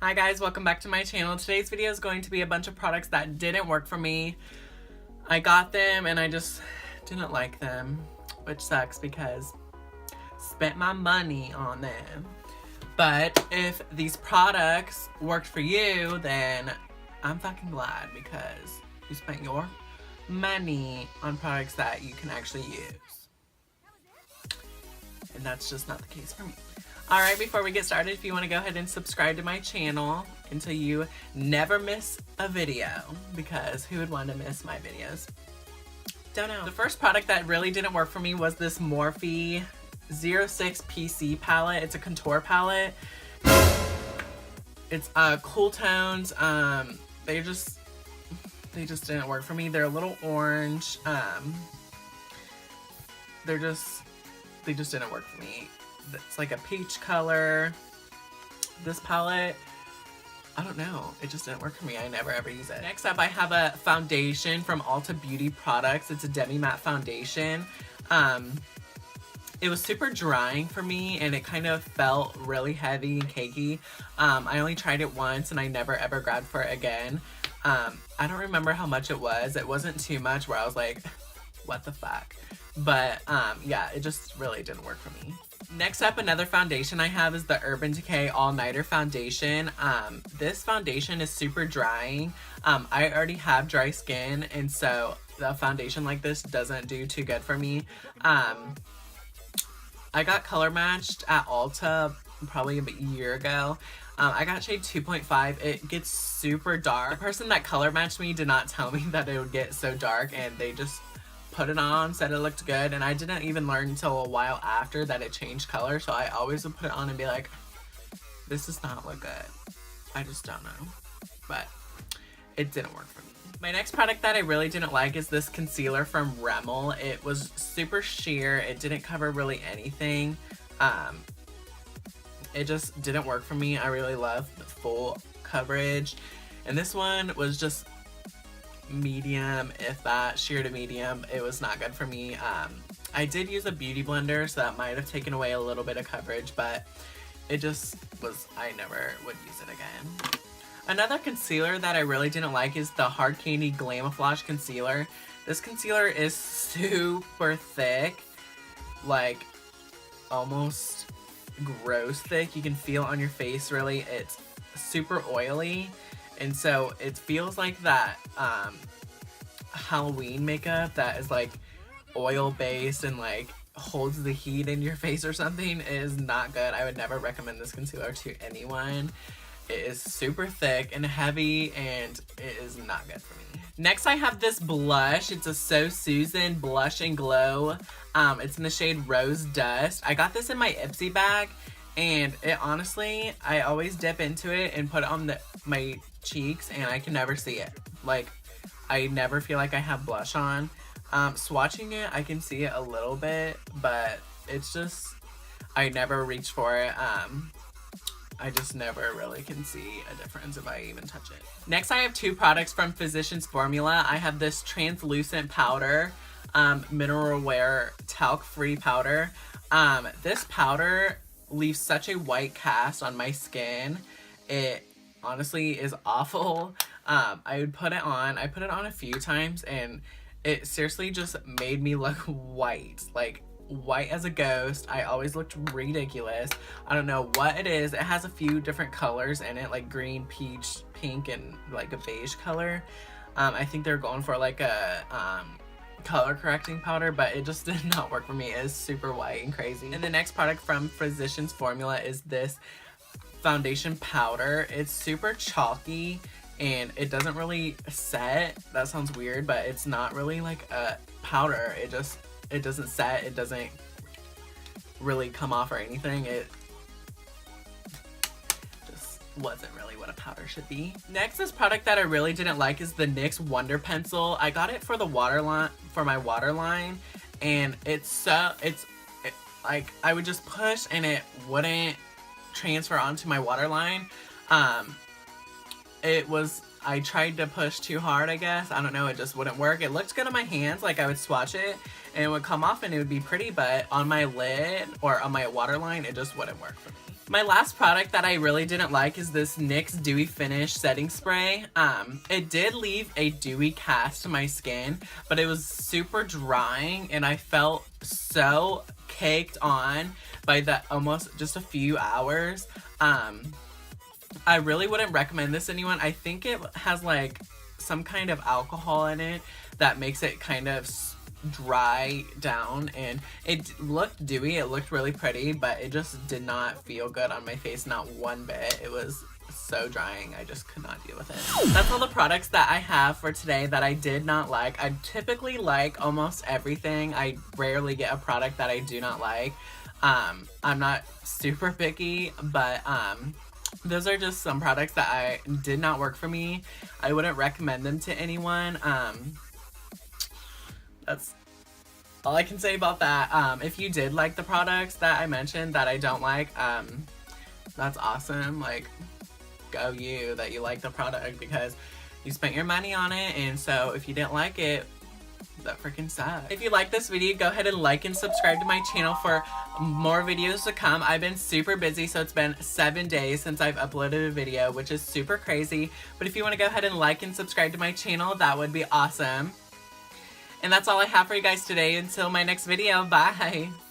Hi guys, welcome back to my channel. Today's video is going to be a bunch of products that didn't work for me. I got them and I just didn't like them, which sucks because I spent my money on them. But if these products worked for you, then I'm fucking glad because you spent your money on products that you can actually use. And that's just not the case for me. Alright, before we get started, if you want to go ahead and subscribe to my channel until you never miss a video, because who would want to miss my videos? Don't know. The first product that really didn't work for me was this Morphe 06 PC palette. It's a contour palette. It's cool tones. They just didn't work for me. They're a little orange. They just didn't work for me. It's like a peach color. This palette, I don't know. It just didn't work for me. I never ever use it. Next up, I have a foundation from Ulta Beauty Products. It's a demi-matte foundation. It was super drying for me and it kind of felt really heavy and cakey. I only tried it once and I never ever grabbed for it again. I don't remember how much it was. It wasn't too much where I was like, what the fuck? But yeah, it just really didn't work for me. Next up, another foundation I have is the Urban Decay All Nighter Foundation. This foundation is super drying. I already have dry skin, and so a foundation like this doesn't do too good for me. I got color matched at Ulta probably a year ago. I got shade 2.5. It gets super dark. The person that color matched me did not tell me that it would get so dark, and they just put it on, said it looked good, and I didn't even learn until a while after that it changed color, so I always would put it on and be like, this does not look good. I just don't know. But it didn't work for me. My next product that I really didn't like is this concealer from Rimmel. It was super sheer. It didn't cover really anything. It just didn't work for me. I really love the full coverage. And this one was just medium, if that, sheer to medium. It was not good for me. I did use a beauty blender, so that might have taken away a little bit of coverage, but it just was, I never would use it again. Another concealer that I really didn't like is the Hard Candy Glamouflage Concealer. This concealer is super thick, like almost gross thick. You can feel it on your face, really. It's super oily. And so it feels like that Halloween makeup that is like oil based and like holds the heat in your face or something. It is not good. I would never recommend this concealer to anyone. It is super thick and heavy and it is not good for me. Next I have this blush. It's a So Susan Blush and Glow. It's in the shade Rose Dust. I got this in my Ipsy bag. And it honestly, I always dip into it and put it on my cheeks and I can never see it. Like, I never feel like I have blush on. Swatching it, I can see it a little bit, but it's just, I never reach for it. I just never really can see a difference if I even touch it. Next, I have two products from Physicians Formula. I have this translucent powder, mineral wear talc-free powder. This powder leaves such a white cast on my skin. It honestly is awful. I would put it on. I put it on a few times and it seriously just made me look white. Like white as a ghost. I always looked ridiculous. I don't know what it is. It has a few different colors in it, like green, peach, pink, and like a beige color. I think they're going for like a color correcting powder, but it just did not work for me. It is super white and crazy. And the next product from Physicians Formula is this foundation powder. It's super chalky and it doesn't really set. That sounds weird, but it's not really like a powder. It doesn't set. It doesn't really come off or anything. It just wasn't really what a powder should be. Next, this product that I really didn't like is the NYX Wonder Pencil. I got it for the waterline, for my waterline, and like I would just push and it wouldn't transfer onto my waterline. I tried to push too hard, I guess. I don't know, it just wouldn't work. It looked good on my hands, like I would swatch it and it would come off and it would be pretty, but on my lid or on my waterline, it just wouldn't work for me. My last product that I really didn't like is this NYX Dewy Finish Setting Spray. It did leave a dewy cast to my skin, but it was super drying and I felt so caked on by the almost just a few hours. I really wouldn't recommend this to anyone. I think it has like some kind of alcohol in it that makes it kind of dry down, and it looked dewy, it looked really pretty, but it just did not feel good on my face, not one bit. It was so drying, I just could not deal with it. That's all the products that I have for today that I did not like. I typically like almost everything. I rarely get a product that I do not like. I'm not super picky, but those are just some products that I did not work for me. I wouldn't recommend them to anyone. That's all I can say about that. If you did like the products that I mentioned that I don't like, that's awesome. Like, go you that you like the product because you spent your money on it, and so if you didn't like it, that freaking sucks. If you like this video, go ahead and like and subscribe to my channel for more videos to come. I've been super busy, so it's been 7 days since I've uploaded a video, which is super crazy. But if you want to go ahead and like and subscribe to my channel, that would be awesome. And that's all I have for you guys today. Until my next video, bye!